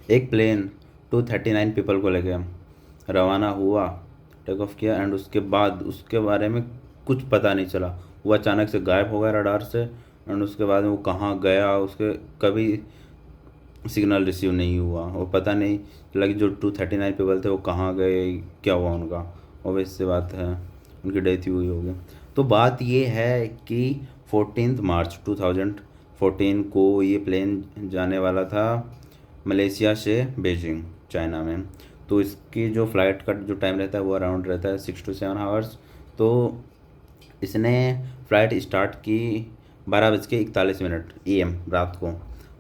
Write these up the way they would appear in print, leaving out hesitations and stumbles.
एक plane 239 people को लेके रवाना हुआ, टेक ऑफ किया, एंड उसके बाद उसके बारे में कुछ पता नहीं चला। वो अचानक से गायब हो गया रडार से, एंड उसके बाद में वो कहाँ गया, उसके कभी सिग्नल रिसीव नहीं हुआ। वो पता नहीं चला कि जो 239 पीपल थे वो कहाँ गए, क्या हुआ उनका। ऑब्वियस सी बात है, उनकी डेथ ही हुई होगी। तो बात ये है कि 14 मार्च 2014 को ये प्लेन जाने वाला था मलेशिया से बीजिंग, चाइना में। तो इसकी जो फ़्लाइट का जो टाइम रहता है वो अराउंड रहता है 6 to 7 आवर्स। तो इसने फ़्लाइट स्टार्ट की 12:41 AM रात को।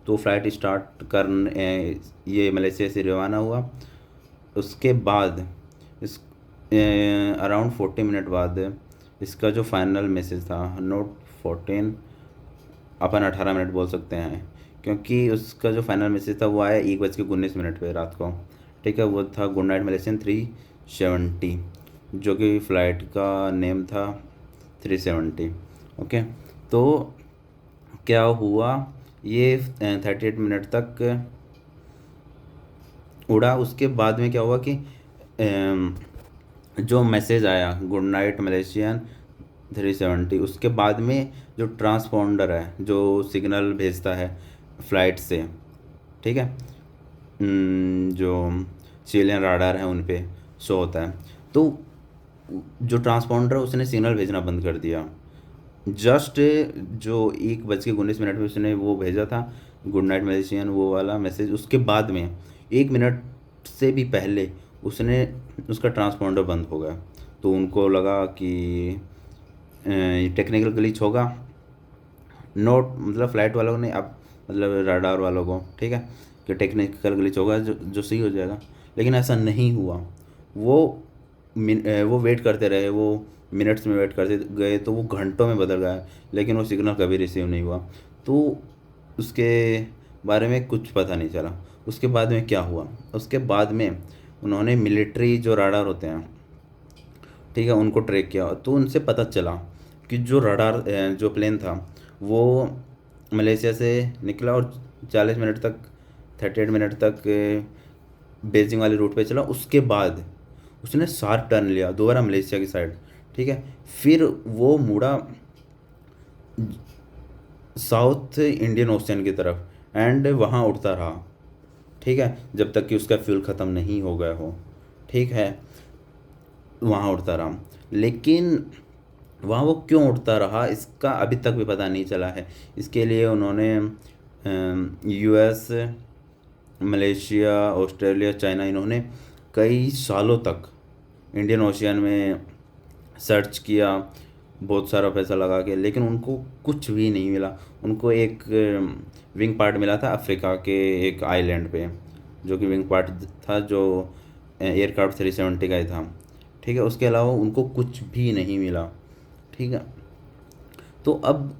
तो फ़्लाइट स्टार्ट कर ये मलेशिया से रवाना हुआ। उसके बाद इस अराउंड 40 मिनट बाद इसका जो फाइनल मैसेज था, नोट 14, अपन 18 मिनट बोल सकते हैं, क्योंकि उसका जो फाइनल मैसेज था वो आया 1:19 पे रात को। ठीक है, वो था गुड नाइट मलेशियन 370, जो कि फ़्लाइट का नेम था 370। ओके, तो क्या हुआ, ये 38 मिनट तक उड़ा। उसके बाद में क्या हुआ कि जो मैसेज आया गुड नाइट मलेशियन 370, उसके बाद में जो ट्रांसपोंडर है जो सिग्नल भेजता है फ्लाइट से, ठीक है, जो सिविलियन राडार है उन पे शो होता है। तो जो ट्रांसपोंडर उसने सिग्नल भेजना बंद कर दिया। जस्ट जो 1:19 में उसने वो भेजा था गुड नाइट मलेशियन वो वाला मैसेज, उसके बाद में 1 मिनट से भी पहले उसने उसका ट्रांसपोंडर बंद हो गया। तो उनको लगा कि टेक्निकल ग्लिच होगा, नोट मतलब फ़्लाइट वालों ने, अब मतलब राडार वालों को, ठीक है, कि टेक्निकल ग्लिच होगा जो सही हो जाएगा। लेकिन ऐसा नहीं हुआ। वो वो वेट करते रहे, वो मिनट्स में वेट करते गए, तो वो घंटों में बदल गया, लेकिन वो सिग्नल कभी रिसीव नहीं हुआ। तो उसके बारे में कुछ पता नहीं चला। उसके बाद में क्या हुआ, उसके बाद में उन्होंने मिलिट्री जो राडार होते हैं, ठीक है, उनको ट्रैक किया। तो उनसे पता चला कि जो रडार जो प्लेन था वो मलेशिया से निकला और 40 मिनट तक, 38 मिनट तक बेजिंग वाले रूट पे चला। उसके बाद उसने शार्प टर्न लिया दोबारा मलेशिया की साइड, ठीक है। फिर वो मुड़ा साउथ इंडियन ओशन की तरफ एंड वहाँ उड़ता रहा, ठीक है, जब तक कि उसका फ्यूल ख़त्म नहीं हो गया हो, ठीक है। वहाँ उड़ता रहा, लेकिन वहाँ वो क्यों उड़ता रहा इसका अभी तक भी पता नहीं चला है। इसके लिए उन्होंने US, मलेशिया, ऑस्ट्रेलिया, चाइना, इन्होंने कई सालों तक इंडियन ओशियन में सर्च किया, बहुत सारा पैसा लगा के, लेकिन उनको कुछ भी नहीं मिला। उनको एक विंग पार्ट मिला था अफ्रीका के एक आइलैंड पे, जो कि विंग पार्ट था जो एयरक्राफ्ट 370 का ही था, ठीक है। उसके अलावा उनको कुछ भी नहीं मिला, ठीक है। तो अब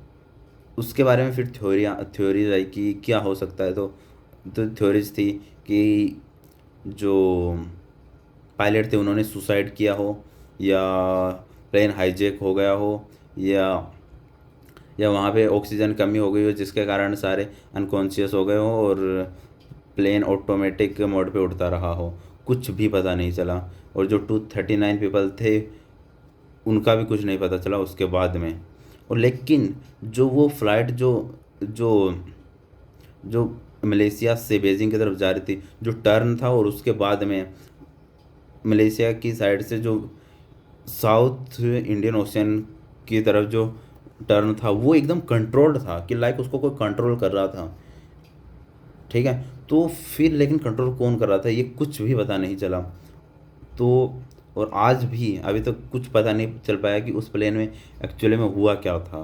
उसके बारे में फिर थ्योरीज आई कि क्या हो सकता है। तो थ्योरीज थी कि जो पायलट थे उन्होंने सुसाइड किया हो, या प्लेन हाईजैक हो गया हो, या वहाँ पे ऑक्सीजन कमी हो गई हो जिसके कारण सारे अनकॉन्शियस हो गए हो और प्लेन ऑटोमेटिक मोड पे उड़ता रहा हो। कुछ भी पता नहीं चला। और जो 239 पीपल थे उनका भी कुछ नहीं पता चला उसके बाद में। और लेकिन जो वो फ़्लाइट जो जो जो मलेशिया से बीजिंग की तरफ जा रही थी, जो टर्न था, और उसके बाद में मलेशिया की साइड से जो साउथ इंडियन ओशन की तरफ जो टर्न था वो एकदम कंट्रोल्ड था, कि लाइक उसको कोई कंट्रोल कर रहा था, ठीक है। तो फिर लेकिन कंट्रोल कौन कर रहा था ये कुछ भी पता नहीं चला। तो और आज भी अभी तक कुछ पता नहीं चल पाया कि उस प्लेन में एक्चुअली में हुआ क्या था।